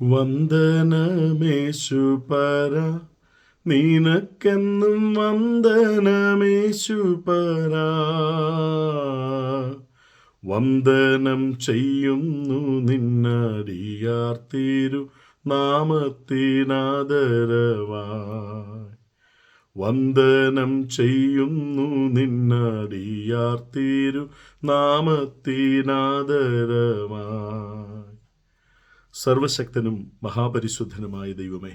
വന്ദനമേശുപര, നിനക്കെന്നും വന്ദനമേശുപര. വന്ദനം ചെയ്യുന്നു നിന്നടിയാർ തിരു നാമത്തിനാദരവായി. വന്ദനം ചെയ്യുന്നു നിന്നടിയാർ തിരു നാമത്തിനാദരവായി. സർവശക്തനും മഹാപരിശുദ്ധനുമായ ദൈവമേ,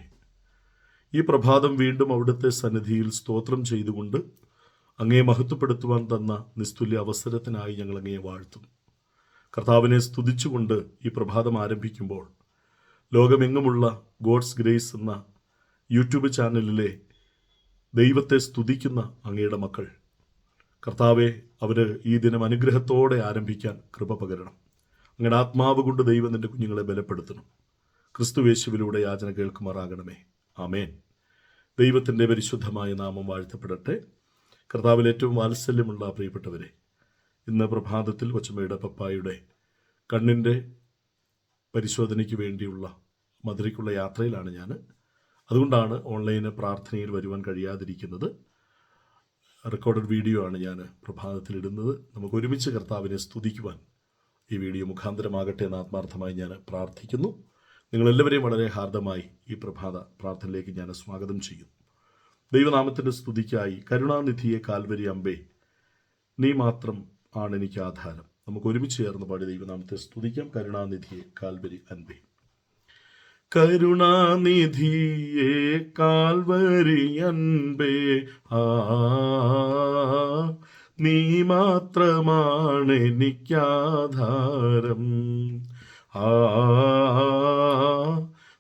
ഈ പ്രഭാതം വീണ്ടും അവിടുത്തെ സന്നിധിയിൽ സ്തോത്രം ചെയ്തുകൊണ്ട് അങ്ങയെ മഹത്വപ്പെടുത്തുവാൻ തന്ന നിസ്തുല്യ അവസരത്തിനായി ഞങ്ങൾ അങ്ങയെ വാഴ്ത്തും. കർത്താവിനെ സ്തുതിച്ചുകൊണ്ട് ഈ പ്രഭാതം ആരംഭിക്കുമ്പോൾ ലോകമെങ്ങുമുള്ള ഗോഡ്സ് ഗ്രേസ് എന്ന യൂട്യൂബ് ചാനലിലെ ദൈവത്തെ സ്തുതിക്കുന്ന അങ്ങയുടെ മക്കൾ, കർത്താവെ, അവർ ഈ ദിനം അനുഗ്രഹത്തോടെ ആരംഭിക്കാൻ കൃപ പകരണം. അങ്ങയുടെ ആത്മാവ് കൊണ്ട് ദൈവം നിന്റെ കുഞ്ഞുങ്ങളെ ബലപ്പെടുത്തണം. ക്രിസ്തുവേശുവിലൂടെ യാചന കേൾക്കുമാറാകണമേ. ആമേൻ. ദൈവത്തിൻ്റെ പരിശുദ്ധമായ നാമം വാഴ്ത്തപ്പെടട്ടെ. കർത്താവിൽ ഏറ്റവും വാത്സല്യമുള്ള പ്രിയപ്പെട്ടവരെ, ഇന്ന് പ്രഭാതത്തിൽ കൊച്ചമ്മയുടെ പപ്പായുടെ കണ്ണിൻ്റെ പരിശോധനയ്ക്ക് വേണ്ടിയുള്ള മധുരയ്ക്കുള്ള യാത്രയിലാണ് ഞാൻ. അതുകൊണ്ടാണ് ഓൺലൈന് പ്രാർത്ഥനയിൽ വരുവാൻ കഴിയാതിരിക്കുന്നത്. റെക്കോർഡഡ് വീഡിയോ ആണ് ഞാൻ പ്രഭാതത്തിൽ ഇടുന്നത്. നമുക്ക് ഒരുമിച്ച് കർത്താവിനെ സ്തുതിക്കുവാൻ ഈ വീഡിയോ മുഖാന്തരമാകട്ടെ എന്ന് ആത്മാർത്ഥമായി ഞാൻ പ്രാർത്ഥിക്കുന്നു. നിങ്ങളെല്ലാവരെയും വളരെ ഹാർദമായി ഈ പ്രഭാത പ്രാർത്ഥനയിലേക്ക് ഞാൻ സ്വാഗതം ചെയ്യുന്നു. ദൈവനാമത്തിൻ്റെ സ്തുതിക്കായി കരുണാനിധിയെ കാൽവരി അമ്പേ, നീ മാത്രം ആണ് എനിക്ക് ആധാരം. നമുക്ക് ഒരുമിച്ച് ചേർന്ന് പാടി ദൈവനാമത്തെ സ്തുതിക്കാം. കരുണാനിധിയെ കാൽവരി അമ്പേ. കരുണാനിധിയെ കാൽവരി അൻപേ, നീ മാത്രമാണ് എനിക്കാധാരം.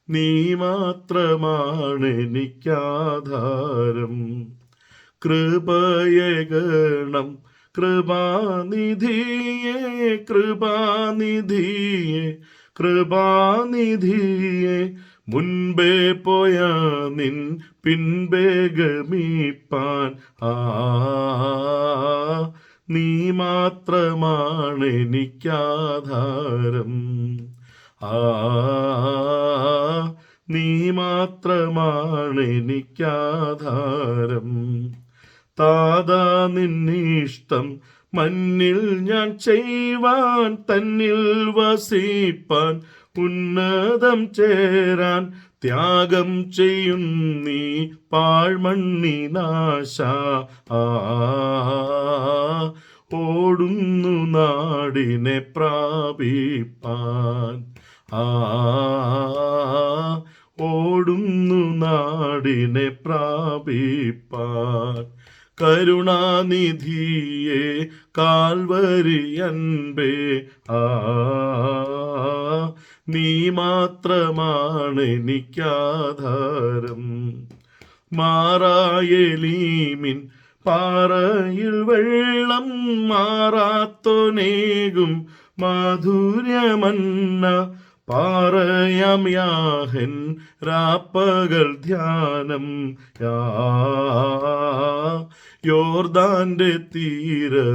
നീ മാത്രമാണ് എനിക്കാധാരം. കൃപയഗണം കൃപാനിധിയെ, കൃപാനിധിയെ, കൃപാനിധിയെ, മുൻപേ പോയ നിൻ പിൻപേ ഗമിപ്പാൻ നീ മാത്രമാണ് എനിക്കാധാരം. നീ മാത്രമാണ് എനിക്കാധാരം. താതാ, നിന്നിഷ്ടം മന്നിൽ ഞാൻ ചെയ്യുവാൻ, തന്നിൽ വസിപ്പാൻ, ഉന്നതം ചേരാൻ ത്യാഗം ചെയ്യും നീ പാഴ്മണ്ണിനാശ. ഓടുന്നു നാടിനെ പ്രാപിപ്പാൻ, ഓടുന്നു നാടിനെ പ്രാപിപ്പാൻ. കരുണാനിധിയെ കാൽവരി അൻപേ, നീ മാത്രമാണ് എനിക്കാധാരം. മാറായെലീമിൻ പാറയിൽ വെള്ളം മാറാത്തോനേകും മാധുര്യമന്ന, പാറയാം യാഹൻ രാപ്പകൽ ധ്യാനം. യോർദാന്റെ തീരമെന്നാശ്വാസം.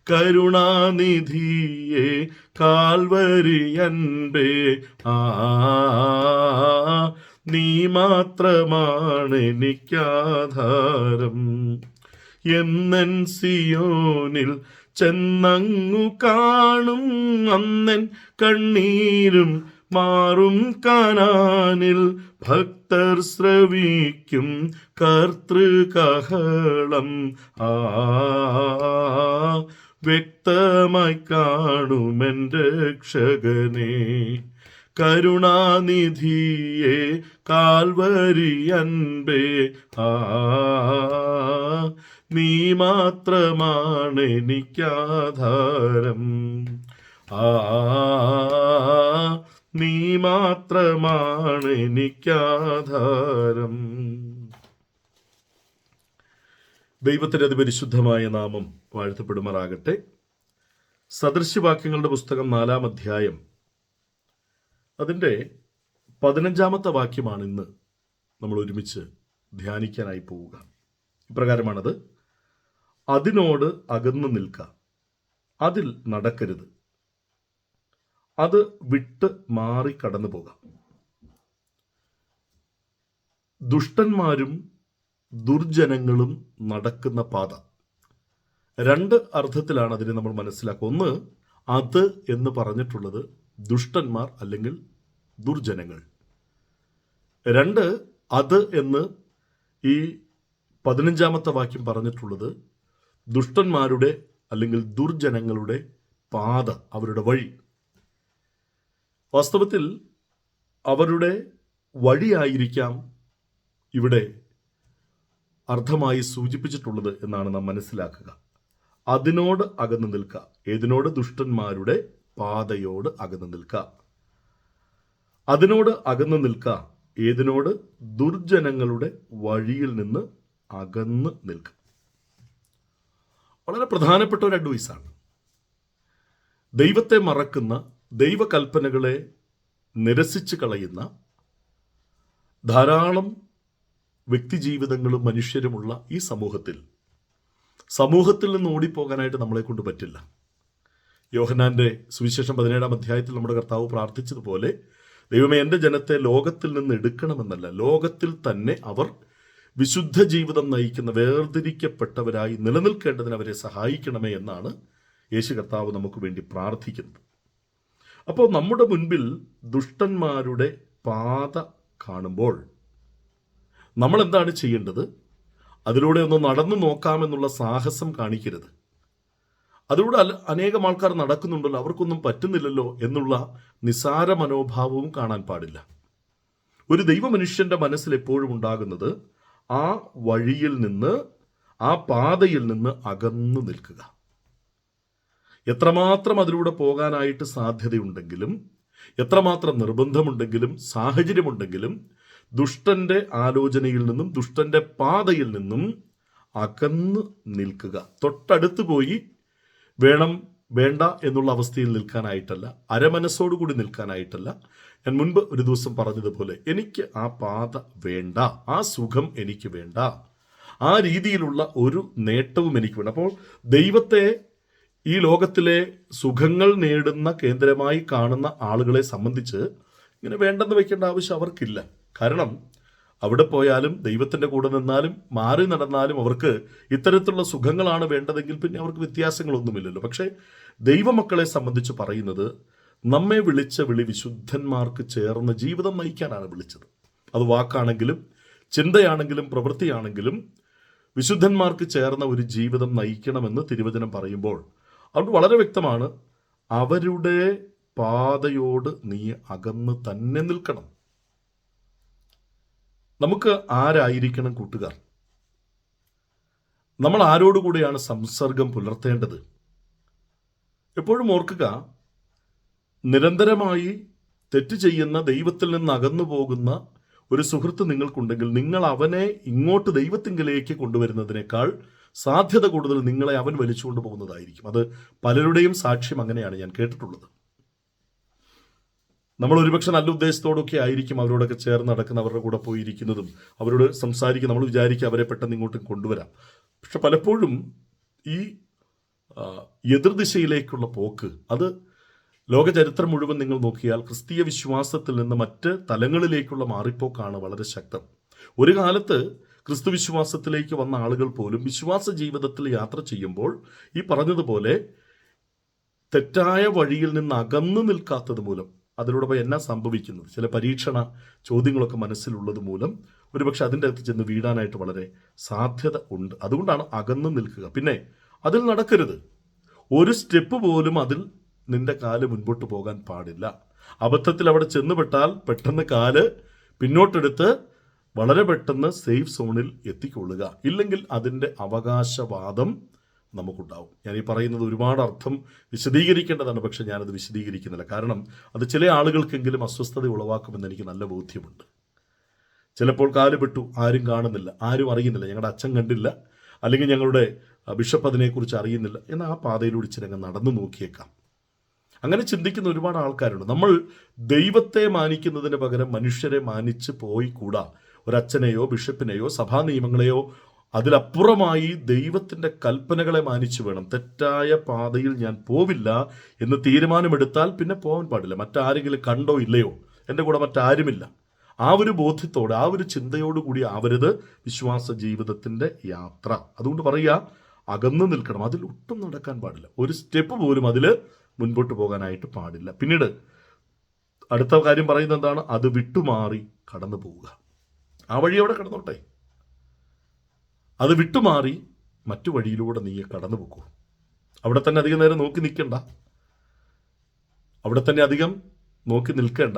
കരുണാനിധിയെ കാൽവരി അൻപേ, നീ മാത്രമാണ് എനിക്കാധാരം. എന്നൻ സിയോനിൽ ചെന്നങ്ങു കാണും അന്നൻ കണ്ണീരും മാറും. കാനാനിൽ ഭക്തർ ശ്രവിക്കും കർത്തൃകഹളം. വ്യക്തമായി കാണുമെൻ രക്ഷകനെ. കരുണാനിധിയെ കാൽവരി അൻപേ, നീ മാത്രമാണ് എനിക്കാധാരം. നീ മാത്രമാണ് എനിക്കാധാരം. ദൈവത്തിൻ്റെ അതിപരിശുദ്ധമായ നാമം വാഴ്ത്തപ്പെടുമാറാകട്ടെ. സദൃശ്യവാക്യങ്ങളുടെ പുസ്തകം 4-ാം അധ്യായം അതിൻ്റെ 15-ാമത്തെ വാക്യമാണ് ഇന്ന് നമ്മൾ ഒരുമിച്ച് ധ്യാനിക്കാനായി പോവുക. ഇപ്രകാരമാണത്: അതിനോട് അകന്നു നിൽക്ക, അതിൽ നടക്കരുത്, അത് വിട്ട് മാറി കടന്നു പോകാം. ദുഷ്ടന്മാരും ദുർജനങ്ങളും നടക്കുന്ന പാത, രണ്ട് അർത്ഥത്തിലാണ് അതിനെ നമ്മൾ മനസ്സിലാക്കുക. ഒന്ന്, അത് എന്ന് പറഞ്ഞിട്ടുള്ളത് ദുഷ്ടന്മാർ അല്ലെങ്കിൽ ദുർജനങ്ങൾ. രണ്ട്, അത് എന്ന് ഈ 15-ാമത്തെ വാക്യം പറഞ്ഞിട്ടുള്ളത് ദുഷ്ടന്മാരുടെ അല്ലെങ്കിൽ ദുർജനങ്ങളുടെ പാത, അവരുടെ വഴി. വാസ്തവത്തിൽ അവരുടെ വഴിയായിരിക്കാം ഇവിടെ അർത്ഥമായി സൂചിപ്പിച്ചിട്ടുള്ളത് എന്നാണ് നാം മനസ്സിലാക്കുക. അതിനോട് അകന്നു നിൽക്കുക. ഏതിനോട്? ദുഷ്ടന്മാരുടെ പാതയോട് അകന്നു നിൽക്കുക. അതിനോട് അകന്നു നിൽക്കുക. ഏതിനോട്? ദുർജനങ്ങളുടെ വഴിയിൽ നിന്ന് അകന്ന് നിൽക്കുക. വളരെ പ്രധാനപ്പെട്ട ഒരു അഡ്വൈസാണ്. ദൈവത്തെ മറക്കുന്ന, ദൈവകൽപ്പനകളെ നിരസിച്ച് കളയുന്ന ധാരാളം വ്യക്തിജീവിതങ്ങളും മനുഷ്യരുമുള്ള ഈ സമൂഹത്തിൽ നിന്ന് ഓടിപ്പോകാനായിട്ട് നമ്മളെ കൊണ്ട് പറ്റില്ല. യോഹന്നാന്റെ സുവിശേഷം 17-ാം അധ്യായത്തിൽ നമ്മുടെ കർത്താവ് പ്രാർത്ഥിച്ചതുപോലെ, ദൈവമേ, എൻ്റെ ജനത്തെ ലോകത്തിൽ നിന്ന് എടുക്കണമെന്നല്ല, ലോകത്തിൽ തന്നെ അവർ വിശുദ്ധ ജീവിതം നയിക്കുന്ന വേർതിരിക്കപ്പെട്ടവരായി നിലനിൽക്കേണ്ടതിന് അവരെ സഹായിക്കണമേ എന്നാണ് യേശു കർത്താവ് നമുക്ക് വേണ്ടി പ്രാർത്ഥിക്കുന്നത്. അപ്പോൾ നമ്മുടെ മുൻപിൽ ദുഷ്ടന്മാരുടെ പാത കാണുമ്പോൾ നമ്മൾ എന്താണ് ചെയ്യേണ്ടത്? അതിലൂടെ ഒന്ന് നടന്നു നോക്കാമെന്നുള്ള സാഹസം കാണിക്കരുത്. അതിലൂടെ അനേകം ആൾക്കാർ നടക്കുന്നുണ്ടല്ലോ, അവർക്കൊന്നും പറ്റുന്നില്ലല്ലോ എന്നുള്ള നിസാര മനോഭാവവും കാണാൻ പാടില്ല. ഒരു ദൈവമനുഷ്യന്റെ മനസ്സിൽ എപ്പോഴും ഉണ്ടാകുന്നത് ആ വഴിയിൽ നിന്ന്, ആ പാതയിൽ നിന്ന് അകന്നു നിൽക്കുക. എത്രമാത്രം അതിലൂടെ പോകാനായിട്ട് സാധ്യതയുണ്ടെങ്കിലും, എത്രമാത്രം നിർബന്ധമുണ്ടെങ്കിലും, സാഹചര്യമുണ്ടെങ്കിലും, ദുഷ്ടന്റെ ആലോചനയിൽ നിന്നും ദുഷ്ടന്റെ പാതയിൽ നിന്നും അകന്നു നിൽക്കുക. തൊട്ടടുത്ത് പോയി വേണം വേണ്ട എന്നുള്ള അവസ്ഥയിൽ നിൽക്കാനായിട്ടല്ല, അരമനസ്സോടുകൂടി നിൽക്കാനായിട്ടല്ല. ഞാൻ മുൻപ് ഒരു ദിവസം പറഞ്ഞതുപോലെ, എനിക്ക് ആ പാത വേണ്ട, ആ സുഖം എനിക്ക് വേണ്ട, ആ രീതിയിലുള്ള ഒരു നേട്ടവും എനിക്ക് വേണ്ട. അപ്പോൾ ദൈവത്തെ ഈ ലോകത്തിലെ സുഖങ്ങൾ നേടുന്ന കേന്ദ്രമായി കാണുന്ന ആളുകളെ സംബന്ധിച്ച് ഇങ്ങനെ വേണ്ടെന്ന് വെക്കേണ്ട ആവശ്യം അവർക്കില്ല. കാരണം അവിടെ പോയാലും ദൈവത്തിൻ്റെ കൂടെ നിന്നാലും മാറി നടന്നാലും അവർക്ക് ഇത്തരത്തിലുള്ള സുഖങ്ങളാണ് വേണ്ടതെങ്കിൽ പിന്നെ അവർക്ക് വ്യത്യാസങ്ങളൊന്നുമില്ലല്ലോ. പക്ഷേ ദൈവമക്കളെ സംബന്ധിച്ച് പറയുന്നത്, നമ്മെ വിളിച്ച വിളി വിശുദ്ധന്മാർക്ക് ചേർന്ന ജീവിതം നയിക്കാനാണ് വിളിച്ചത്. അത് വാക്കാണെങ്കിലും ചിന്തയാണെങ്കിലും പ്രവൃത്തിയാണെങ്കിലും വിശുദ്ധന്മാർക്ക് ചേർന്ന ഒരു ജീവിതം നയിക്കണമെന്ന് തിരുവചനം പറയുമ്പോൾ അതുകൊണ്ട് വളരെ വ്യക്തമാണ്, അവരുടെ പാതയോട് നീ അകന്ന് തന്നെ നിൽക്കണം. നമുക്ക് ആരായിരിക്കണം കൂട്ടുകാർ? നമ്മൾ ആരോടുകൂടിയാണ് സംസർഗം പുലർത്തേണ്ടത്? എപ്പോഴും ഓർക്കുക, നിരന്തരമായി തെറ്റ് ചെയ്യുന്ന, ദൈവത്തിൽ നിന്ന് അകന്നു പോകുന്ന ഒരു സുഹൃത്ത് നിങ്ങൾക്കുണ്ടെങ്കിൽ നിങ്ങൾ അവനെ ഇങ്ങോട്ട് ദൈവത്തിങ്കിലേക്ക് കൊണ്ടുവരുന്നതിനേക്കാൾ സാധ്യത കൂടുതൽ നിങ്ങളെ അവൻ വലിച്ചുകൊണ്ട് പോകുന്നതായിരിക്കും. അത് പലരുടെയും സാക്ഷ്യം അങ്ങനെയാണ് ഞാൻ കേട്ടിട്ടുള്ളത്. നമ്മൾ ഒരുപക്ഷെ നല്ല ഉദ്ദേശത്തോടൊക്കെ ആയിരിക്കും അവരോടൊക്കെ ചേർന്ന് നടക്കുന്ന, അവരുടെ കൂടെ പോയിരിക്കുന്നതും അവരോട് സംസാരിക്കുക, നമ്മൾ വിചാരിക്കുക അവരെ പെട്ടെന്ന് ഇങ്ങോട്ടും കൊണ്ടുവരാം. പക്ഷെ പലപ്പോഴും ഈ എതിർദിശയിലേക്കുള്ള പോക്ക്, അത് ലോകചരിത്രം മുഴുവൻ നിങ്ങൾ നോക്കിയാൽ ക്രിസ്തീയ വിശ്വാസത്തിൽ നിന്ന് മറ്റ് തലങ്ങളിലേക്കുള്ള മാറിപ്പോക്കാണ് വളരെ ശക്തം. ഒരു കാലത്ത് ക്രിസ്തു വിശ്വാസത്തിലേക്ക് വന്ന ആളുകൾ പോലും വിശ്വാസ ജീവിതത്തിൽ യാത്ര ചെയ്യുമ്പോൾ ഈ പറഞ്ഞതുപോലെ തെറ്റായ വഴിയിൽ നിന്ന് അകന്നു നിൽക്കാത്തത് മൂലം, അതിലൂടെ എന്നാ സംഭവിക്കുന്നത്, ചില പരീക്ഷണ ചോദ്യങ്ങളൊക്കെ മനസ്സിലുള്ളത് മൂലം ഒരുപക്ഷെ അതിൻ്റെ അകത്ത് ചെന്ന് വീഴാനായിട്ട് വളരെ സാധ്യത ഉണ്ട്. അതുകൊണ്ടാണ് അകന്നു നിൽക്കുക. പിന്നെ അതിൽ നടക്കരുത്. ഒരു സ്റ്റെപ്പ് പോലും അതിൽ നിന്റെ കാല് മുൻപോട്ട് പോകാൻ പാടില്ല. അബദ്ധത്തിൽ അവിടെ ചെന്നുപെട്ടാൽ പെട്ടെന്ന് കാല് പിന്നോട്ടെടുത്ത് വളരെ പെട്ടെന്ന് സേഫ് സോണിൽ എത്തിക്കൊള്ളുക. ഇല്ലെങ്കിൽ അതിൻ്റെ അവകാശവാദം നമുക്കുണ്ടാവും. ഞാൻ ഈ പറയുന്നത് ഒരുപാട് അർത്ഥം വിശദീകരിക്കേണ്ടതാണ്, പക്ഷെ ഞാനത് വിശദീകരിക്കുന്നില്ല. കാരണം അത് ചില ആളുകൾക്കെങ്കിലും അസ്വസ്ഥത ഉളവാക്കുമെന്ന് എനിക്ക് നല്ല ബോധ്യമുണ്ട്. ചിലപ്പോൾ കാലുപെട്ടു, ആരും കാണുന്നില്ല, ആരും അറിയുന്നില്ല, ഞങ്ങളുടെ അച്ഛൻ കണ്ടില്ല, അല്ലെങ്കിൽ ഞങ്ങളുടെ ബിഷപ്പ് അതിനെക്കുറിച്ച് അറിയുന്നില്ല എന്ന ആ പാതയിലൂടെ ചിലങ്ങ് നടന്നു നോക്കിയേക്കാം. അങ്ങനെ ചിന്തിക്കുന്ന ഒരുപാട് ആൾക്കാരുണ്ട്. നമ്മൾ ദൈവത്തെ മാനിക്കുന്നതിന് പകരം മനുഷ്യരെ മാനിച്ച് പോയി കൂടാ. ഒരച്ഛനെയോ ബിഷപ്പിനെയോ സഭാ നിയമങ്ങളെയോ അതിലപ്പുറമായി ദൈവത്തിൻ്റെ കൽപ്പനകളെ മാനിച്ചു വേണം. തെറ്റായ പാതയിൽ ഞാൻ പോവില്ല എന്ന് തീരുമാനമെടുത്താൽ പിന്നെ പോകാൻ പാടില്ല. മറ്റാരെങ്കിലും കണ്ടോ ഇല്ലയോ, എൻ്റെ കൂടെ മറ്റാരുമില്ല, ആ ഒരു ബോധ്യത്തോടെ, ആ ഒരു ചിന്തയോടുകൂടി ആവരുത് വിശ്വാസ ജീവിതത്തിൻ്റെ യാത്ര. അതുകൊണ്ട് പറയുക, അകന്നു നിൽക്കണം, അതിൽ ഒട്ടും നടക്കാൻ പാടില്ല, ഒരു സ്റ്റെപ്പ് പോലും അതിൽ മുൻപോട്ട് പോകാനായിട്ട് പാടില്ല. പിന്നീട് അടുത്ത കാര്യം പറയുന്നത് എന്താണ്? അത് വിട്ടുമാറി കടന്നു പോവുക. ആ വഴി അവിടെ കടന്നോട്ടെ, അത് വിട്ടുമാറി മറ്റു വഴിയിലൂടെ നീ കടന്നു പോകൂ. അവിടെ തന്നെ അധികം നേരം നോക്കി നിൽക്കണ്ട, അവിടെ തന്നെ അധികം നോക്കി നിൽക്കേണ്ട.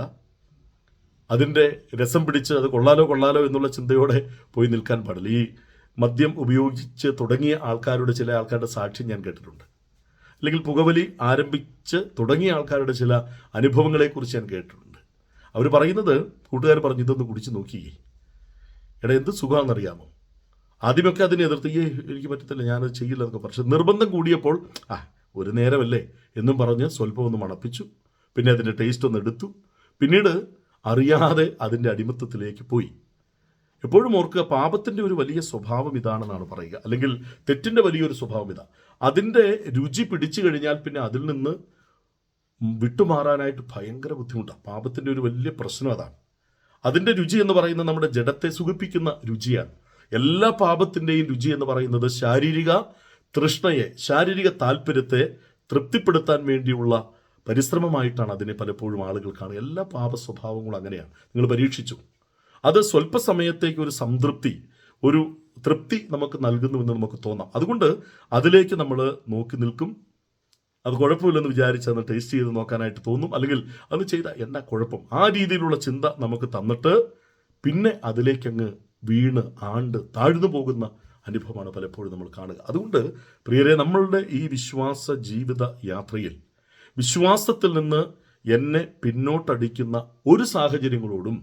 അതിൻ്റെ രസം പിടിച്ച് അത് കൊള്ളാലോ എന്നുള്ള ചിന്തയോടെ പോയി നിൽക്കാൻ പാടില്ല. ഈ മദ്യം ഉപയോഗിച്ച് തുടങ്ങിയ ചില ആൾക്കാരുടെ സാക്ഷ്യം ഞാൻ കേട്ടിട്ടുണ്ട്. അല്ലെങ്കിൽ പുകവലി ആരംഭിച്ച് തുടങ്ങിയ ആൾക്കാരുടെ ചില അനുഭവങ്ങളെക്കുറിച്ച് ഞാൻ കേട്ടിട്ടുണ്ട്. അവർ പറയുന്നത്, കൂട്ടുകാർ പറഞ്ഞു, ഇതൊന്ന് കുടിച്ച് നോക്കിയേ, എടാ എന്ത് സുഖമാണെന്നറിയാമോ. ആദ്യമൊക്കെ അതിനെ എതിർത്ത്, എനിക്ക് പറ്റത്തില്ല, ഞാനത് ചെയ്യില്ല എന്നൊക്കെ. പക്ഷെ നിർബന്ധം കൂടിയപ്പോൾ ഒരു നേരമല്ലേ എന്നും പറഞ്ഞ് സ്വല്പം ഒന്ന് മണപ്പിച്ചു. പിന്നെ അതിൻ്റെ ടേസ്റ്റ് ഒന്ന് എടുത്തു. പിന്നീട് അറിയാതെ അതിൻ്റെ അടിമത്തത്തിലേക്ക് പോയി. എപ്പോഴും ഓർക്കുക, പാപത്തിൻ്റെ ഒരു വലിയ സ്വഭാവം ഇതാണെന്നാണ് പറയുക, അല്ലെങ്കിൽ തെറ്റിൻ്റെ വലിയൊരു സ്വഭാവം ഇതാ. അതിൻ്റെ രുചി പിടിച്ചു കഴിഞ്ഞാൽ പിന്നെ അതിൽ നിന്ന് വിട്ടുമാറാനായിട്ട് ഭയങ്കര ബുദ്ധിമുട്ടാണ്. പാപത്തിൻ്റെ ഒരു വലിയ പ്രശ്നം അതാണ്. അതിൻ്റെ രുചി എന്ന് പറയുന്നത് നമ്മുടെ ജഡത്തെ സുഖിപ്പിക്കുന്ന രുചിയാണ്. എല്ലാ പാപത്തിൻ്റെയും രുചി എന്ന് പറയുന്നത് ശാരീരിക തൃഷ്ണയെ, ശാരീരിക താല്പര്യത്തെ തൃപ്തിപ്പെടുത്താൻ വേണ്ടിയുള്ള പരിശ്രമമായിട്ടാണ് അതിനെ പലപ്പോഴും ആളുകൾ കാണുക. എല്ലാ പാപ സ്വഭാവങ്ങളും അങ്ങനെയാണ്. നിങ്ങൾ പരീക്ഷിച്ചു. അത് സ്വല്പസമയത്തേക്ക് ഒരു സംതൃപ്തി, ഒരു തൃപ്തി നമുക്ക് നൽകുന്നുവെന്ന് നമുക്ക് തോന്നാം. അതുകൊണ്ട് അതിലേക്ക് നമ്മൾ നോക്കി നിൽക്കും. അത് കുഴപ്പമില്ലെന്ന് വിചാരിച്ച് അന്ന് ടേസ്റ്റ് ചെയ്ത് നോക്കാനായിട്ട് തോന്നും. അല്ലെങ്കിൽ അത് ചെയ്ത എന്നാ കുഴപ്പം, ആ രീതിയിലുള്ള ചിന്ത നമുക്ക് തന്നിട്ട് പിന്നെ അതിലേക്കങ്ങ് വീണ് താഴ്ന്നു പോകുന്ന അനുഭവമാണ് പലപ്പോഴും നമ്മൾ കാണുക. അതുകൊണ്ട് പ്രിയരെ, നമ്മളുടെ ഈ വിശ്വാസ ജീവിത യാത്രയിൽ വിശ്വാസത്തിൽ നിന്ന് എന്നെ പിന്നോട്ടടിക്കുന്ന ഒരു സാഹചര്യങ്ങളോടും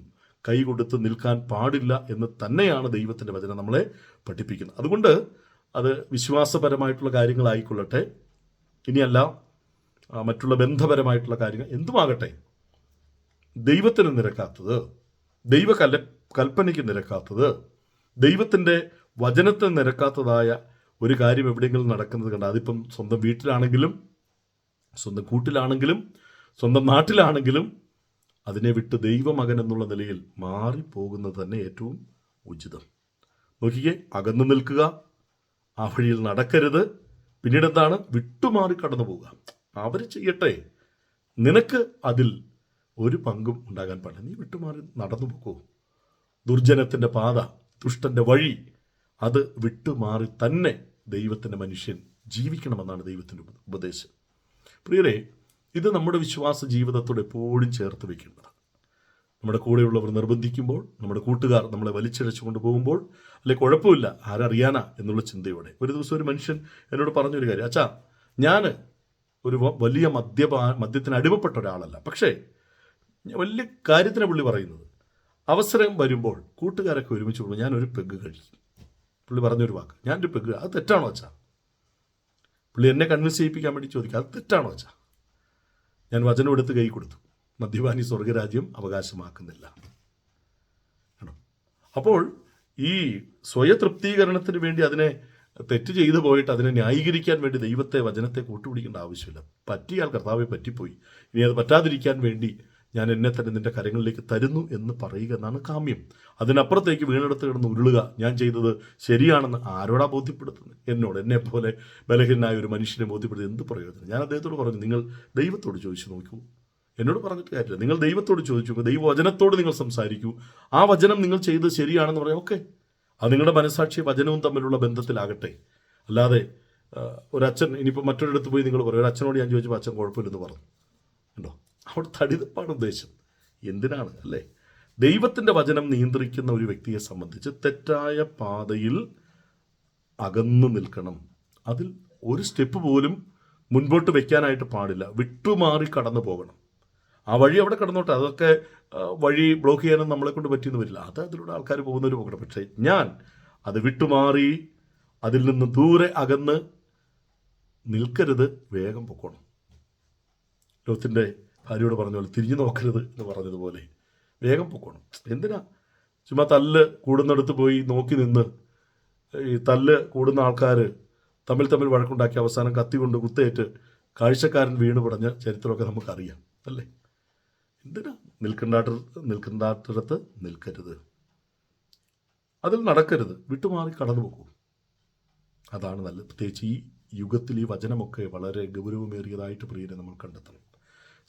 കൈകൊടുത്ത് നിൽക്കാൻ പാടില്ല എന്ന് തന്നെയാണ് ദൈവത്തിൻ്റെ വചനം നമ്മളെ പഠിപ്പിക്കുന്നത്. അതുകൊണ്ട് അത് വിശ്വാസപരമായിട്ടുള്ള കാര്യങ്ങളായിക്കൊള്ളട്ടെ, ഇനിയല്ല മറ്റുള്ള ബന്ധപരമായിട്ടുള്ള കാര്യങ്ങൾ എന്തുമാകട്ടെ, ദൈവത്തിന് നിരക്കാത്തത്, കൽപ്പനയ്ക്ക് നിരക്കാത്തത്, ദൈവത്തിൻ്റെ വചനത്തിന് നിരക്കാത്തതായ ഒരു കാര്യം എവിടെയെങ്കിലും നടക്കുന്നത് കണ്ട, അതിപ്പം സ്വന്തം വീട്ടിലാണെങ്കിലും സ്വന്തം കൂട്ടിലാണെങ്കിലും സ്വന്തം നാട്ടിലാണെങ്കിലും അതിനെ വിട്ട് ദൈവമകൻ എന്നുള്ള നിലയിൽ മാറിപ്പോകുന്നത് തന്നെ ഏറ്റവും ഉചിതം. നോക്കിക്കേ, അകന്നു നിൽക്കുക, ആ വഴിയിൽ നടക്കരുത്. പിന്നീട് എന്താണ്? വിട്ടുമാറി കടന്നു പോവുക. അവർ ചെയ്യട്ടെ, നിനക്ക് അതിൽ ഒരു പങ്കും ഉണ്ടാകാൻ പാടില്ല. നീ വിട്ടുമാറി നടന്നു പോകൂ. ദുർജനത്തിൻ്റെ പാത, ദുഷ്ടൻ്റെ വഴി, അത് വിട്ടുമാറി തന്നെ ദൈവത്തിൻ്റെ മനുഷ്യൻ ജീവിക്കണമെന്നാണ് ദൈവത്തിൻ്റെ ഉപദേശം. പ്രിയരെ, ഇത് നമ്മുടെ വിശ്വാസ ജീവിതത്തോട് എപ്പോഴും ചേർത്ത് വയ്ക്കേണ്ടതാണ്. നമ്മുടെ കൂടെയുള്ളവർ നിർബന്ധിക്കുമ്പോൾ, നമ്മുടെ കൂട്ടുകാർ നമ്മളെ വലിച്ചിഴച്ചു കൊണ്ടുപോകുമ്പോൾ, അല്ലെങ്കിൽ കുഴപ്പമില്ല, ആരറിയാനാ എന്നുള്ള ചിന്തയോടെ. ഒരു ദിവസം ഒരു മനുഷ്യൻ എന്നോട് പറഞ്ഞൊരു കാര്യം, അച്ഛാ, ഞാൻ ഒരു വലിയ മദ്യത്തിന് അടിമപ്പെട്ട ഒരാളല്ല, പക്ഷേ വലിയ കാര്യത്തിന് പുള്ളി പറയുന്നത്, അവസരം വരുമ്പോൾ കൂട്ടുകാരൊക്കെ ഒരുമിച്ച് പോകുമ്പോൾ ഞാനൊരു പെഗ് കഴിക്കും. പുള്ളി പറഞ്ഞൊരു വാക്ക്, ഞാനൊരു പെഗ്, അത് തെറ്റാണോ അച്ഛാ? പുള്ളി എന്നെ കൺവിൻസ് ചെയ്യിപ്പിക്കാൻ വേണ്ടി ചോദിക്കുക, അത് തെറ്റാണോ അച്ഛാ? ഞാൻ വചനം എടുത്ത് കൈ കൊടുത്തു, മദ്യപാനി സ്വർഗരാജ്യം അവകാശമാക്കുന്നില്ല. അപ്പോൾ ഈ സ്വയതൃപ്തീകരണത്തിന് വേണ്ടി അതിനെ തെറ്റ് ചെയ്തു പോയിട്ട് അതിനെ ന്യായീകരിക്കാൻ വേണ്ടി വചനത്തെ കൂട്ടുപിടിക്കേണ്ട ആവശ്യമില്ല. പറ്റിയാൽ കർത്താവെ പറ്റിപ്പോയി, ഇനി അത് പറ്റാതിരിക്കാൻ വേണ്ടി ഞാൻ എന്നെ തന്നെ നിന്റെ കരങ്ങളിലേക്ക് തരുന്നു എന്ന് പറയുക എന്നാണ് കാമ്യം. അതിനപ്പുറത്തേക്ക് വീണെടുത്ത് കിടന്ന് ഉരുളുക, ഞാൻ ചെയ്തത് ശരിയാണെന്ന് ആരോടാ ബോധ്യപ്പെടുത്തുന്നത്? എന്നോട്, എന്നെപ്പോലെ ബലഹീനായ ഒരു മനുഷ്യനെ ബോധ്യപ്പെടുത്തി എന്ത് പ്രയോജനം? ഞാൻ അദ്ദേഹത്തോട് പറഞ്ഞു, നിങ്ങൾ ദൈവത്തോട് ചോദിച്ചു നോക്കൂ. എന്നോട് പറഞ്ഞിട്ട് കാര്യമില്ല. നിങ്ങൾ ദൈവത്തോട് ചോദിച്ചു നോക്കൂ, ദൈവവചനത്തോട് നിങ്ങൾ സംസാരിക്കൂ. ആ വചനം നിങ്ങൾ ചെയ്ത് ശരിയാണെന്ന് പറയാം, ഓക്കെ, അത് നിങ്ങളുടെ മനസാക്ഷി വചനവും തമ്മിലുള്ള ബന്ധത്തിലാകട്ടെ. അല്ലാതെ ഒരച്ഛൻ, ഇനിയിപ്പോൾ മറ്റൊരിടത്ത് പോയി നിങ്ങൾ പറയും, ഒരു അച്ഛനോട് ഞാൻ ചോദിച്ചപ്പോൾ അച്ഛൻ കുഴപ്പമില്ലെന്ന് പറഞ്ഞു, ഉണ്ടോ? അവിടെ തടിതപ്പാണ് ഉദ്ദേശം. എന്തിനാണ് അല്ലേ? ദൈവത്തിൻ്റെ വചനം നിയന്ത്രിക്കുന്ന ഒരു വ്യക്തിയെ സംബന്ധിച്ച് തെറ്റായ പാതയിൽ അകന്നു നിൽക്കണം. അതിൽ ഒരു സ്റ്റെപ്പ് പോലും മുൻപോട്ട് വെക്കാനായിട്ട് പാടില്ല. വിട്ടുമാറി കടന്നു പോകണം. ആ വഴി അവിടെ കടന്നോട്ടെ. അതൊക്കെ വഴി ബ്ലോക്ക് ചെയ്യാനും നമ്മളെ കൊണ്ട് പറ്റിയെന്ന് വരില്ല. അത് അതിലൂടെ ആൾക്കാർ പോകുന്നവർ പോകണം. പക്ഷേ ഞാൻ അത് വിട്ടുമാറി അതിൽ നിന്ന് ദൂരെ അകന്ന് നിൽക്കരുത്, വേഗം പൊക്കോണം. ലോകത്തിൻ്റെ ഭാര്യയോട് പറഞ്ഞ പോലെ തിരിഞ്ഞു നോക്കരുത് എന്ന് പറഞ്ഞതുപോലെ വേഗം പൊക്കോണം. എന്തിനാ ചുമ്മാ തല്ല് കൂടുന്നിടത്ത് പോയി നോക്കി നിന്ന് ഈ തല്ല് കൂടുന്ന ആൾക്കാർ തമ്മിൽ വഴക്കുണ്ടാക്കി അവസാനം കത്തി കൊണ്ട് കുത്തേറ്റ് കാഴ്ചക്കാരൻ വീണ് പടഞ്ഞ ചരിത്രമൊക്കെ നമുക്കറിയാം അല്ലേ? എന്തിനാ നിൽക്കേണ്ടാട്ടിടത്ത് നിൽക്കരുത്, അതിൽ നടക്കരുത്, വിട്ടുമാറി കടന്നു പോകൂ. അതാണ് നല്ലത്. പ്രത്യേകിച്ച് ഈ യുഗത്തിൽ ഈ വചനമൊക്കെ വളരെ ഗൗരവമേറിയതായിട്ട് പ്രിയരെ നമ്മൾ കണ്ടെത്തണം.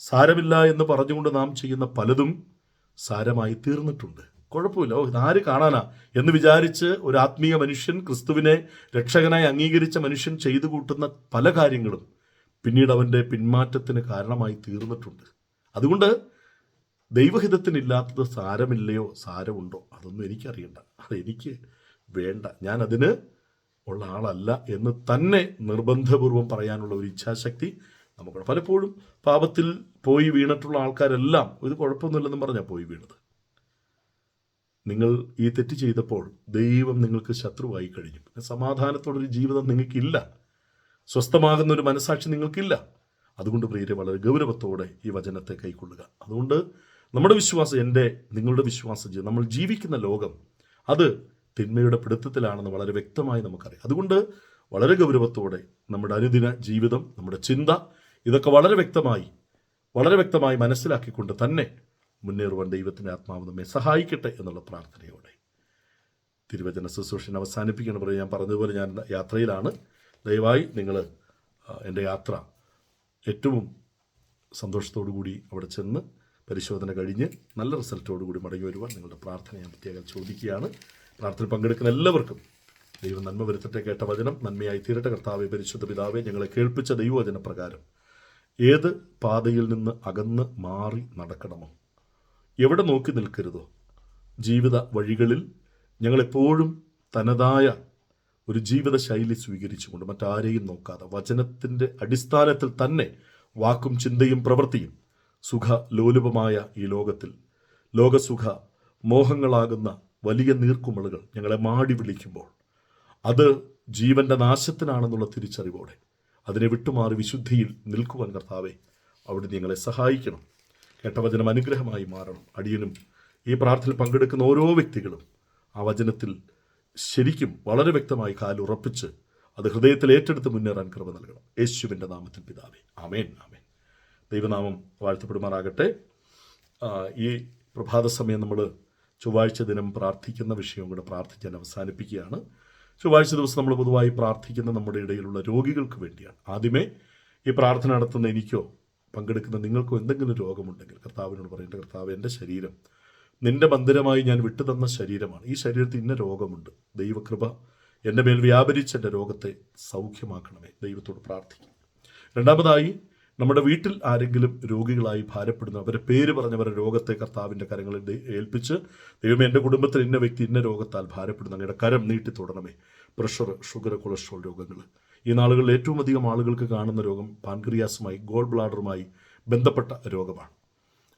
സാരമില്ല എന്ന് പറഞ്ഞുകൊണ്ട് നാം ചെയ്യുന്ന പലതും സാരമായി തീർന്നിട്ടുണ്ട്. കുഴപ്പമില്ല, ഇതാര് കാണാനാ എന്ന് വിചാരിച്ച് ഒരു ആത്മീയ മനുഷ്യൻ, ക്രിസ്തുവിനെ രക്ഷകനായി അംഗീകരിച്ച മനുഷ്യൻ ചെയ്തു കൂട്ടുന്ന പല കാര്യങ്ങളും പിന്നീട് അവൻ്റെ പിന്മാറ്റത്തിന് കാരണമായി തീർന്നിട്ടുണ്ട്. അതുകൊണ്ട് ദൈവഹിതത്തിനില്ലാത്തത് സാരമില്ലയോ സാരമുണ്ടോ അതൊന്നും എനിക്കറിയണ്ട, അതെനിക്ക് വേണ്ട, ഞാൻ അതിന് ഉള്ള ആളല്ല എന്ന് തന്നെ നിർബന്ധപൂർവം പറയാനുള്ള ഒരു ഇച്ഛാശക്തി നമുക്ക്. പലപ്പോഴും പാപത്തിൽ പോയി വീണിട്ടുള്ള ആൾക്കാരെല്ലാം ഇത് കുഴപ്പമൊന്നുമില്ലെന്നും പറഞ്ഞാൽ പോയി വീണത്. നിങ്ങൾ ഈ തെറ്റ് ചെയ്തപ്പോൾ ദൈവം നിങ്ങൾക്ക് ശത്രുവായി കഴിഞ്ഞു. പിന്നെ സമാധാനത്തോടൊരു ജീവിതം നിങ്ങൾക്കില്ല, സ്വസ്ഥമാകുന്ന ഒരു മനസാക്ഷി നിങ്ങൾക്കില്ല. അതുകൊണ്ട് പ്രിയരെ വളരെ ഗൗരവത്തോടെ ഈ വചനത്തെ കൈക്കൊള്ളുക. അതുകൊണ്ട് നമ്മുടെ വിശ്വാസം, നിങ്ങളുടെ വിശ്വാസം, നമ്മൾ ജീവിക്കുന്ന ലോകം അത് തിന്മയുടെ പിടുത്തത്തിലാണെന്ന് വളരെ വ്യക്തമായി നമുക്കറിയാം. അതുകൊണ്ട് വളരെ ഗൗരവത്തോടെ നമ്മുടെ അനുദിന ജീവിതം, നമ്മുടെ ചിന്ത, ഇതൊക്കെ വളരെ വ്യക്തമായി മനസ്സിലാക്കിക്കൊണ്ട് തന്നെ മുന്നേറുവാൻ ദൈവത്തിൻ്റെ ആത്മാവ് നമ്മെ സഹായിക്കട്ടെ എന്നുള്ള പ്രാർത്ഥനയോടെ തിരുവചന ശുശ്രൂഷൻ അവസാനിപ്പിക്കണം. ഞാൻ പറഞ്ഞതുപോലെ ഞാൻ യാത്രയിലാണ്. ദയവായി നിങ്ങൾ എൻ്റെ യാത്ര ഏറ്റവും സന്തോഷത്തോടു കൂടി അവിടെ ചെന്ന് പരിശോധന കഴിഞ്ഞ് നല്ല റിസൾട്ടോടുകൂടി മടങ്ങി വരുവാൻ നിങ്ങളുടെ പ്രാർത്ഥന ഞാൻ പ്രത്യേകം ചോദിക്കുകയാണ്. പ്രാർത്ഥന പങ്കെടുക്കുന്ന എല്ലാവർക്കും ദൈവം നന്മ വരുത്തട്ടെ. കേട്ട വചനം നന്മയായി തീരട്ടെ. കർത്താവേ, പരിശുദ്ധ പിതാവേ, ഞങ്ങളെ കേൾപ്പിച്ച ദൈവവചന പ്രകാരം ഏത് പാതയിൽ നിന്ന് അകന്ന് മാറി നടക്കണമോ, എവിടെ നോക്കി നിൽക്കരുതോ, ജീവിത വഴികളിൽ ഞങ്ങളെപ്പോഴും തനതായ ഒരു ജീവിത ശൈലി സ്വീകരിച്ചുകൊണ്ട് മറ്റാരെയും നോക്കാതെ വചനത്തിൻ്റെ അടിസ്ഥാനത്തിൽ തന്നെ വാക്കും ചിന്തയും പ്രവൃത്തിയും സുഖലോലുപമായ ഈ ലോകത്തിൽ ലോകസുഖ മോഹങ്ങളാകുന്ന വലിയ നീർക്കുമളുകൾ ഞങ്ങളെ മാടി വിളിക്കുമ്പോൾ അത് ജീവന്റെ നാശത്തിനാണെന്നുള്ള തിരിച്ചറിവോടെ അതിനെ വിട്ടുമാറി വിശുദ്ധിയിൽ നിൽക്കുവാൻ കർത്താവെ അവിടെ ഞങ്ങളെ സഹായിക്കണം. കേട്ട വചനം അനുഗ്രഹമായി മാറണം. അടിയനും ഈ പ്രാർത്ഥനയിൽ പങ്കെടുക്കുന്ന ഓരോ വ്യക്തികളും ആ വചനത്തിൽ ശരിക്കും വളരെ വ്യക്തമായി കാലുറപ്പിച്ച് അത് ഹൃദയത്തിൽ ഏറ്റെടുത്ത് മുന്നേറാൻ കൃപ നൽകണം. യേശുവിൻ്റെ നാമത്തിൽ പിതാവേ, ആമേൻ, ആമേൻ. ദൈവനാമം വാഴ്ത്തപ്പെടുമാറാകട്ടെ. ഈ പ്രഭാത സമയം നമ്മൾ ചൊവ്വാഴ്ച ദിനം പ്രാർത്ഥിക്കുന്ന വിഷയവും കൂടെ പ്രാർത്ഥിക്കാൻ അവസാനിപ്പിക്കുകയാണ്. ചൊവ്വാഴ്ച ദിവസം നമ്മൾ പൊതുവായി പ്രാർത്ഥിക്കുന്ന നമ്മുടെ ഇടയിലുള്ള രോഗികൾക്ക് വേണ്ടിയാണ്. ആദ്യമേ ഈ പ്രാർത്ഥന നടത്തുന്ന എനിക്കോ പങ്കെടുക്കുന്ന നിങ്ങൾക്കോ എന്തെങ്കിലും രോഗമുണ്ടെങ്കിൽ കർത്താവിനോട് പറയേണ്ട, കർത്താവ്, എൻ്റെ ശരീരം നിന്റെ മന്ദിരമായി ഞാൻ വിട്ടുതന്ന ശരീരമാണ്. ഈ ശരീരത്തിൽ ഇന്ന രോഗമുണ്ട്, ദൈവകൃപ എൻ്റെ മേൽ വ്യാപരിച്ച് എൻ്റെ രോഗത്തെ സൗഖ്യമാക്കണമേ. ദൈവത്തോട് പ്രാർത്ഥിക്കും. രണ്ടാമതായി, നമ്മുടെ വീട്ടിൽ ആരെങ്കിലും രോഗികളായി ഭാരപ്പെടുന്നു, അവരെ പേര് പറഞ്ഞവരുടെ രോഗത്തെ കർത്താവിൻ്റെ കരങ്ങളിൽ ഏൽപ്പിച്ച്, ദൈവമേ, എൻ്റെ കുടുംബത്തിൽ ഇന്ന വ്യക്തി ഇന്ന രോഗത്താൽ ഭാരപ്പെടുന്നു, അങ്ങയുടെ കരം നീട്ടി തൊടണമേ. പ്രഷർ, ഷുഗർ, കൊളസ്ട്രോൾ രോഗങ്ങൾ, ഈ നാളുകളിൽ ഏറ്റവും അധികം ആളുകൾക്ക് കാണുന്ന രോഗം പാൻക്രിയാസുമായി, ഗോൾ ബ്ലാഡറുമായി ബന്ധപ്പെട്ട രോഗമാണ്.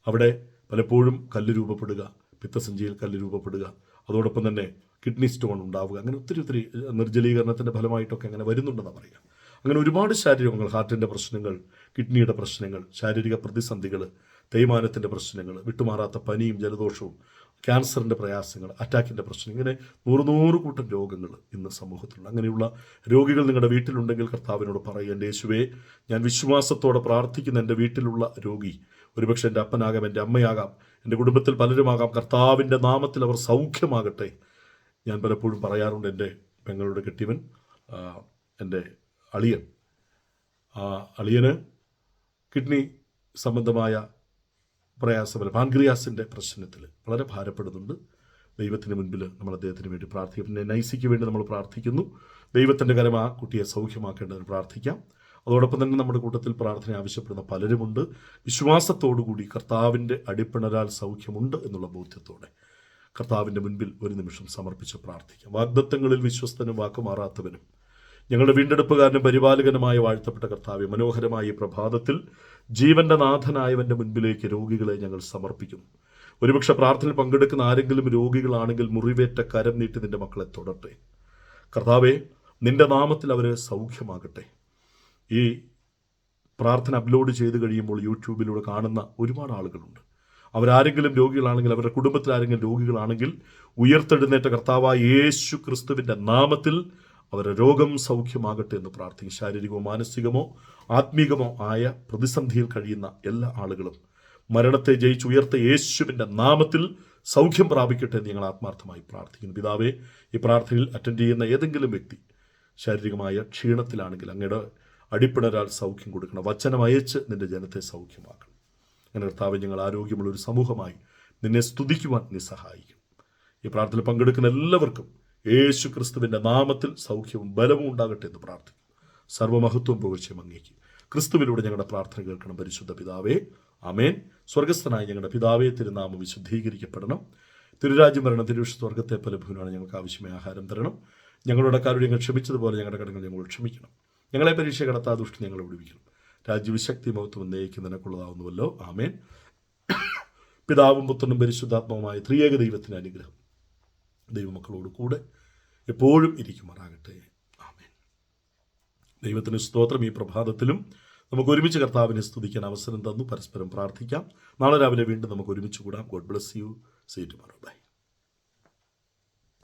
അവിടെ പലപ്പോഴും കല്ല് രൂപപ്പെടുക, പിത്തസഞ്ചിയിൽ കല്ല് രൂപപ്പെടുക, അതോടൊപ്പം തന്നെ കിഡ്നി സ്റ്റോൺ ഉണ്ടാവുക, അങ്ങനെ ഒത്തിരി നിർജ്ജലീകരണത്തിൻ്റെ ഫലമായിട്ടൊക്കെ അങ്ങനെ വരുന്നുണ്ടെന്ന് പറയാം. അങ്ങനെ ഒരുപാട് ശാരീരികങ്ങൾ, ഹാർട്ടിൻ്റെ പ്രശ്നങ്ങൾ, കിഡ്നിയുടെ പ്രശ്നങ്ങൾ, ശാരീരിക പ്രതിസന്ധികൾ, തേയ്മാനത്തിൻ്റെ പ്രശ്നങ്ങൾ, വിട്ടുമാറാത്ത പനിയും ജലദോഷവും, ക്യാൻസറിൻ്റെ പ്രയാസങ്ങൾ, അറ്റാക്കിൻ്റെ പ്രശ്നം, ഇങ്ങനെ 100 കൂട്ടം രോഗങ്ങൾ ഇന്ന് സമൂഹത്തിലുണ്ട്. അങ്ങനെയുള്ള രോഗികൾ നിങ്ങളുടെ വീട്ടിലുണ്ടെങ്കിൽ കർത്താവിനോട് പറയുക, എൻ്റെ യേശുവേ, ഞാൻ വിശ്വാസത്തോടെ പ്രാർത്ഥിക്കുന്ന എൻ്റെ വീട്ടിലുള്ള രോഗി, ഒരുപക്ഷെ എൻ്റെ അപ്പനാകാം, എൻ്റെ അമ്മയാകാം, എൻ്റെ കുടുംബത്തിൽ പലരുമാകാം, കർത്താവിൻ്റെ നാമത്തിൽ അവർ സൗഖ്യമാകട്ടെ. ഞാൻ പലപ്പോഴും പറയാറുണ്ട്, എൻ്റെ പെങ്ങളുടെ കെട്ടിയവൻ, എൻ്റെ അളിയന് കിഡ്നി സംബന്ധമായ പ്രയാസങ്ങൾ, പാൻക്രിയാസിൻ്റെ പ്രശ്നത്തിൽ വളരെ ഭാരപ്പെടുന്നുണ്ട്. ദൈവത്തിന് മുൻപിൽ നമ്മൾ അദ്ദേഹത്തിന് വേണ്ടി പ്രാർത്ഥിക്കും. പിന്നെ നൈസിക്ക് വേണ്ടി നമ്മൾ പ്രാർത്ഥിക്കുന്നു. ദൈവത്തിൻ്റെ കരം ആ കുട്ടിയെ സൗഖ്യമാക്കേണ്ടതിന് പ്രാർത്ഥിക്കാം. അതോടൊപ്പം തന്നെ നമ്മുടെ കൂട്ടത്തിൽ പ്രാർത്ഥന ആവശ്യപ്പെടുന്ന പലരുമുണ്ട്. വിശ്വാസത്തോടുകൂടി കർത്താവിൻ്റെ അടിപ്പിണരാൽ സൗഖ്യമുണ്ട് എന്നുള്ള ബോധ്യത്തോടെ കർത്താവിൻ്റെ മുൻപിൽ ഒരു നിമിഷം സമർപ്പിച്ച് പ്രാർത്ഥിക്കാം. വാഗ്ദത്തങ്ങളിൽ വിശ്വസ്തനും വാക്കുമാറാത്തവനും ഞങ്ങളുടെ വീണ്ടെടുപ്പുകാരനും പരിപാലകനുമായ വാഴ്ത്തപ്പെട്ട കർത്താവെ, മനോഹരമായ ഈ പ്രഭാതത്തിൽ ജീവന്റെ നാഥനായവൻ്റെ മുൻപിലേക്ക് രോഗികളെ ഞങ്ങൾ സമർപ്പിക്കുന്നു. ഒരുപക്ഷെ പ്രാർത്ഥനയിൽ പങ്കെടുക്കുന്ന ആരെങ്കിലും രോഗികളാണെങ്കിൽ മുറിവേറ്റ കരം നീട്ടി നിന്റെ മക്കളെ തൊടട്ടെ. കർത്താവെ, നിന്റെ നാമത്തിൽ അവരെ സൗഖ്യമാകട്ടെ. ഈ പ്രാർത്ഥന അപ്ലോഡ് ചെയ്ത് കഴിയുമ്പോൾ യൂട്യൂബിലൂടെ കാണുന്ന ഒരുപാട് ആളുകളുണ്ട്. അവരാരെങ്കിലും രോഗികളാണെങ്കിൽ, അവരുടെ കുടുംബത്തിൽ ആരെങ്കിലും രോഗികളാണെങ്കിൽ, ഉയർത്തെഴുന്നേറ്റ കർത്താവായ യേശു ക്രിസ്തുവിൻ്റെ നാമത്തിൽ അവരുടെ രോഗം സൗഖ്യമാകട്ടെ എന്ന് പ്രാർത്ഥിക്കും. ശാരീരികമോ മാനസികമോ ആത്മീകമോ ആയ പ്രതിസന്ധിയിൽ കഴിയുന്ന എല്ലാ ആളുകളും മരണത്തെ ജയിച്ചുയർത്ത യേശുവിൻ്റെ നാമത്തിൽ സൗഖ്യം പ്രാപിക്കട്ടെ എന്ന് ഞങ്ങൾ ആത്മാർത്ഥമായി പ്രാർത്ഥിക്കുന്നു. പിതാവേ, ഈ പ്രാർത്ഥനയിൽ അറ്റൻഡ് ചെയ്യുന്ന ഏതെങ്കിലും വ്യക്തി ശാരീരികമായ ക്ഷീണത്തിലാണെങ്കിൽ അങ്ങയുടെ അടിപ്പിണരാൽ സൗഖ്യം കൊടുക്കണം. വചനം അയച്ച് നിന്റെ ജനത്തെ സൗഖ്യമാക്കണം. അങ്ങനെ കർത്താവേ, ഞങ്ങൾ ആരോഗ്യമുള്ള ഒരു സമൂഹമായി നിന്നെ സ്തുതിക്കുവാൻ നീ സഹായിക്കും. ഈ പ്രാർത്ഥനയിൽ പങ്കെടുക്കുന്ന എല്ലാവർക്കും യേശു ക്രിസ്തുവിൻ്റെ നാമത്തിൽ സൗഖ്യവും ബലവും ഉണ്ടാകട്ടെ എന്ന് പ്രാർത്ഥിക്കും. സർവ്വമഹത്വം പുകഴ്ചയും അങ്ങേക്ക്. ക്രിസ്തുവിലൂടെ ഞങ്ങളുടെ പ്രാർത്ഥന കേൾക്കണം പരിശുദ്ധ പിതാവേ, ആമേൻ. സ്വർഗസ്ഥനായ ഞങ്ങളുടെ പിതാവേ, തിരുനാമം വിശുദ്ധീകരിക്കപ്പെടണം. തിരുരാജ്യം വരണം. തിരുവിഷ്ണു സ്വർഗത്തെ പോലെ ഭൂമിയിലാണ്. ഞങ്ങൾക്ക് ആവശ്യമായ ആഹാരം തരണം. ഞങ്ങളുടെ കാരുണ്യങ്ങൾ ക്ഷമിച്ചതുപോലെ ഞങ്ങളുടെ കടങ്ങൾ ഞങ്ങൾ ക്ഷമിക്കണം. ഞങ്ങളെ പരീക്ഷ കടത്താ ദുഷ്ടം ഞങ്ങളെ വിടുവിക്കണം. രാജ്യവിശക്തി മഹത്വം എന്നേക്കും നിനക്കുള്ളതാവുന്നുവല്ലോ. ആമേൻ. പിതാവും പുത്രനും പരിശുദ്ധാത്മാവുമായ ത്രിയേക ദൈവത്തിൻ്റെ അനുഗ്രഹം ദൈവമക്കളോട് കൂടെ എപ്പോഴും ഇരിക്കുമാറാകട്ടെ. ആമേൻ. ദൈവത്തിന് സ്തോത്രം. ഈ പ്രഭാതത്തിലും നമുക്ക് ഒരുമിച്ച് കർത്താവിനെ സ്തുതിക്കാൻ അവസരം തന്നു. പരസ്പരം പ്രാർത്ഥിക്കാം. നാളെ രാവിലെ വീണ്ടും നമുക്ക് ഒരുമിച്ച് കൂടാം. God bless you. See you tomorrow. By.